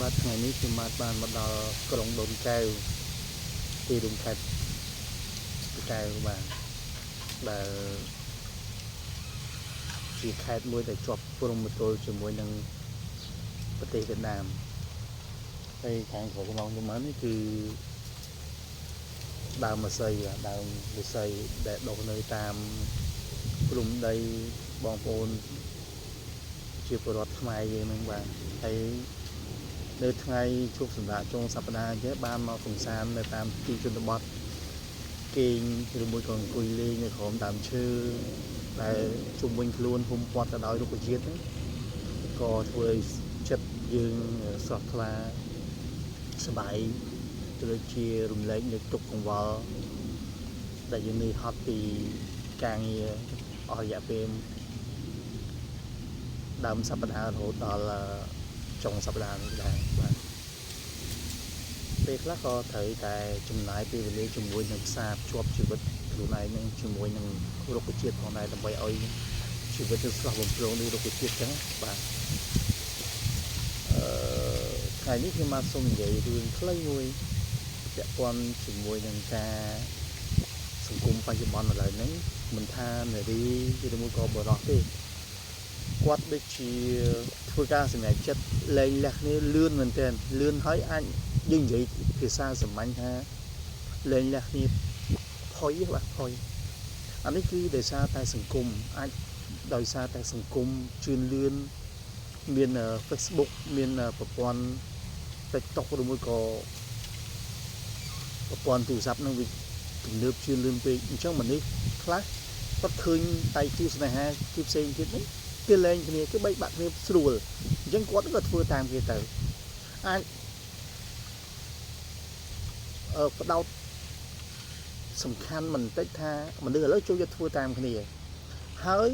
បាទថ្ងៃនេះខ្ញុំបានមកដល់ក្រុងដូន កែវ ទីរួមខេត្តកែវបាទដែលជាខេត្តមួយដែលជាប់ព្រំប្រទល់ជាមួយនឹងប្រទេសវៀតណាមហើយខាងក្រៅក្នុងខ្ញុំនេះគឺដើមម្សៅដើមវិស័យដែលដុះនៅតាមព្រំដីបងប្អូនជាពលរដ្ឋខ្មែរយើងនឹងបាទហើយនៅថ្ងៃជប់សម្រាប់ចុងសប្តាហ៍ចេះបានមកកំសាន្តនៅតាមទីជនបទគេងឬមួយក៏អង្គុយលេងនៅក្រោមដើមឈើដែលជុំវិញខ្លួនភូមិព័ទ្ធទៅដោយរុក្ខជាតិក៏ធ្វើឲ្យចិត្តយើងស្រស់ថ្លាសប្បាយទៅដូចជារំលែកនៅទុក្ខកង្វល់ដែលយើងនឿយហត់ពីការងារអស់រយៈពេលដើមសប្តាហ៍រហូតដល់ចុងសប្តាហ៍នេះដែរបាទពេលខ្លះក៏ត្រូវតែចំណាយពេលវេលាជាមួយនឹងផ្សារភ្ជាប់ជីវិតខ្លួនឯងនឹងជាមួយនឹងរុក្ខជាតិផងដែរដើម្បីឲ្យជីវិតទៅស្រស់បំព្រងដោយរុក្ខជាតិចឹងបាទថ្ងៃនេះខ្ញុំមកសូមនិយាយរឿងខ្លីមួយពាក់ព័ន្ធជាមួយនឹងការសង្គមបច្ចុប្បន្នឥឡូវហ្នឹងមិនថានារីឬមួយក៏បរិសុទ្ធទេគាត់ដូចជាធ្វើការសម្រេចចិត្តលែងលះគ្នាលឿនមែនទែនលឿនហើយអាចយើងនិយាយភាសាសាមញ្ញថាលែងលះគ្នាផុយបាទផុយអានេះគឺដោយសារតែសង្គមអាចដោយសារតែសង្គមជឿនលឿនមាន Facebook មានប្រព័ន្ធ TikTok ឬមួយក៏ប្រព័ន្ធទូរស័ព្ទនឹងវាទំនើបជឿនលឿនពេកអញ្ចឹងមនុស្សខ្លះគាត់ឃើញដៃគូស្នេហាគឺផ្សេងទៀតនេះគេលែងគ្នាគេបែកបាក់គ្នាស្រួលអញ្ចឹងគាត់ក៏ធ្វើតាមគេទៅអាចបដោតសំខាន់មិនតិចថាមនុស្សឥឡូវចូលចិត្តធ្វើតាមគ្នាហើយ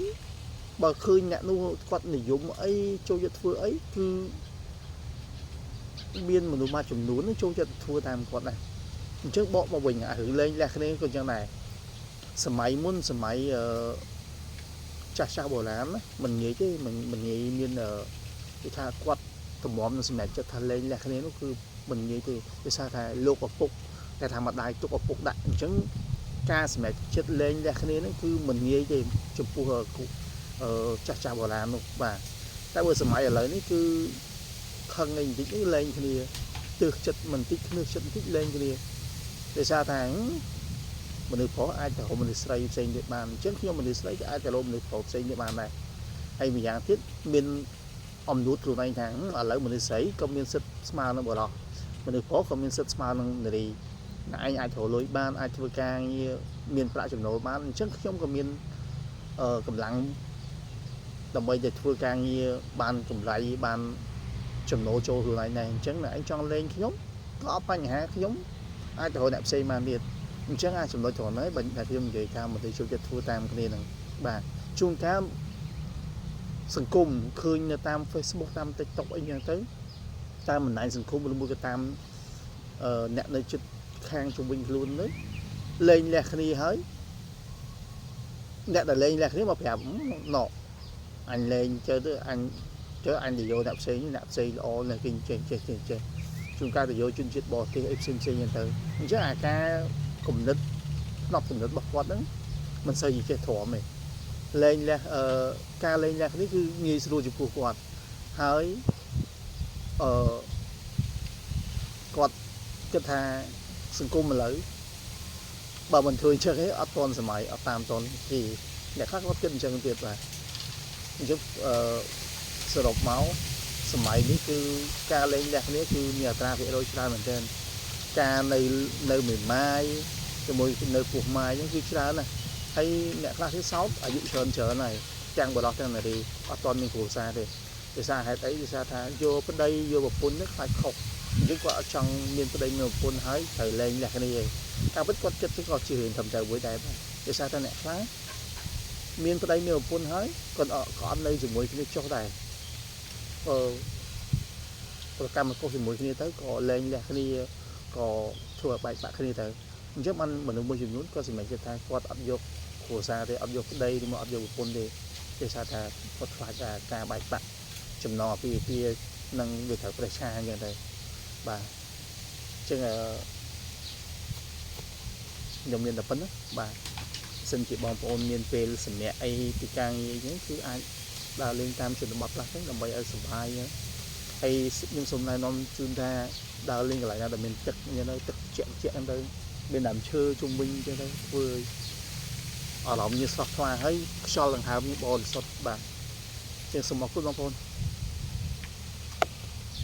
បើឃើញអ្នកនោះគាត់និយមអីចូលចិត្តធ្វើអីគឺមានមនុស្សមួយចំនួនចូលចិត្តធ្វើតាមគាត់ដែរអញ្ចឹងបកមកវិញអារឿងលែងលះគ្នាក៏អញ្ចឹងដែរសម័យមុនសម័យចាស់បុរាណមិនងាយទេមិនងាយមានគេថាគាត់តម្រាំនឹងសម្រាប់ចិត្តថាលែងលះគ្នានោះគឺមិនងាយទេដោយសារថាលោកឪពុកតែថាម្ដាយទុកឪពុកដាក់អញ្ចឹងការសម្រាប់ចិត្តលែងលះគ្នានោះគឺមិនងាយទេចំពោះចាស់បុរាណនោះបាទតែបើសម័យឥឡូវនេះគឺខឹងឯងបន្តិចនេះលែងគ្នាទើសចិត្តមិនតិចknើសចិត្តបន្តិចលែងគ្នាដោយសារថាមនុស្សប្រុសអាចទៅរកមនុស្សស្រីផ្សេងទៀតបានអញ្ចឹងខ្ញុំមនុស្សស្រីក៏អាចទៅរកមនុស្សប្រុសផ្សេងទៀតបានដែរហើយម្យ៉ាងទៀតមានអំនួតខ្លួនឯងថាឥឡូវមនុស្សស្រីក៏មានសិទ្ធិស្មើនឹងបុរសមនុស្សប្រុសក៏មានសិទ្ធិស្មើនឹងនារីអ្នកឯងអាចរកលុយបានអាចធ្វើការងារមានប្រាក់ចំណូលបានអញ្ចឹងខ្ញុំក៏មានកម្លាំងដើម្បីទៅធ្វើការងារបានកម្រៃបានចំណូលចូលខ្លួនឯងដែរអញ្ចឹងអ្នកឯងចង់លេងខ្ញុំក៏អត់បញ្ហាខ្ញុំអាចទៅរកអ្នកផ្សេងបានទៀតអញ្ចឹងអាចចំណុចត្រង់ហ្នឹងបើតែខ្ញុំនិយាយថាមនុស្សចូលចិត្តធ្វើតាមគ្នាហ្នឹងបាទជួនកាលសង្គមឃើញនៅតាម Facebook តាម TikTok អីចឹងទៅតាមបណ្ដាញសង្គមឬមួយក៏តាមអ្នកនៅជិតខាងជុំវិញខ្លួននោះលែងលះគ្នាហើយអ្នកដែលលែងលះគ្នាមកប្រាប់ណោអញលែងជើទៅអញទៅយកអ្នកផ្សេងល្អណាស់គេចេះជួនកាលទៅយកជនជាតិបរទេសអីផ្សេងចឹងទៅអញ្ចឹងអាការគំនិតផ្នប់គំនិតរបស់គាត់ហ្នឹងមិនសូវជាចេះទ្រាំទេលែងលះការលែងលះនេះគឺងាយស្រួលចំពោះគាត់ហើយគាត់គិតថាសង្គមឥឡូវបើមិនធ្វើអញ្ចឹងទេអត់ទាន់សម័យអត់តាមទាន់ទេអ្នកខ្លះគាត់គិតអញ្ចឹងទៀតបាទអញ្ចឹងសរុបមកសម័យនេះគឺការលែងលះគ្នាគឺមានអត្រាភាគរយច្រើនមែនទែនការនៅមេម៉ាយជាមួយនៅពោះម៉ាយហ្នឹងគឺច្រើនណាស់ហើយអ្នកខ្លះទៀតសោតអាយុច្រើនហើយទាំងបរិសុទ្ធទាំងនារីអត់ទាន់មានគ្រួសារទេដោយសារហេតុអីដោយសារថាយកប្តីយកប្រពន្ធនេះខ្លាចខុសអញ្ចឹងគាត់អត់ចង់មានប្តីមានប្រពន្ធហើយត្រូវលែងលះគ្នាឯងតាមពិតគាត់គិតទៅក៏ជារឿងធម្មតាមួយដែរដោយសារតែអ្នកខ្លះមានប្តីមានប្រពន្ធហើយគាត់ក៏អត់នៅជាមួយគ្នាចុះដែរប្រកម្មកុសជាមួយគ្នាទៅក៏លែងលះគ្នាក៏ធ្វើឲ្យបែកបាក់គ្នាទៅអញ្ចឹងបានមនុស្សមួយចំនួនក៏សម្រេចចិត្តថាគាត់អត់យកគ្រួសារទេអត់យកប្តីឬមកអត់យកប្រពន្ធទេដោយសារថាគាត់ខ្លាចការបែកបាក់ចំណងអាពាហ៍ពិពាហ៍ nâng về thở phải xa như đây bà chứ là dòng miền tập á bà xin chị bong ôn miền về sầm nhẹ ai thì càng như cứ ai đào lên tam sự bật là cái làm bài ở sầm ai ai nhưng sum này non chun ra đào lên lại là mình chật như nó chật chẹn em đây bên làm chơi trung minh cho đây vừa ở lòng như sọt hoa hay cho lần hào như bò sọt bà trên sông mọc cũng không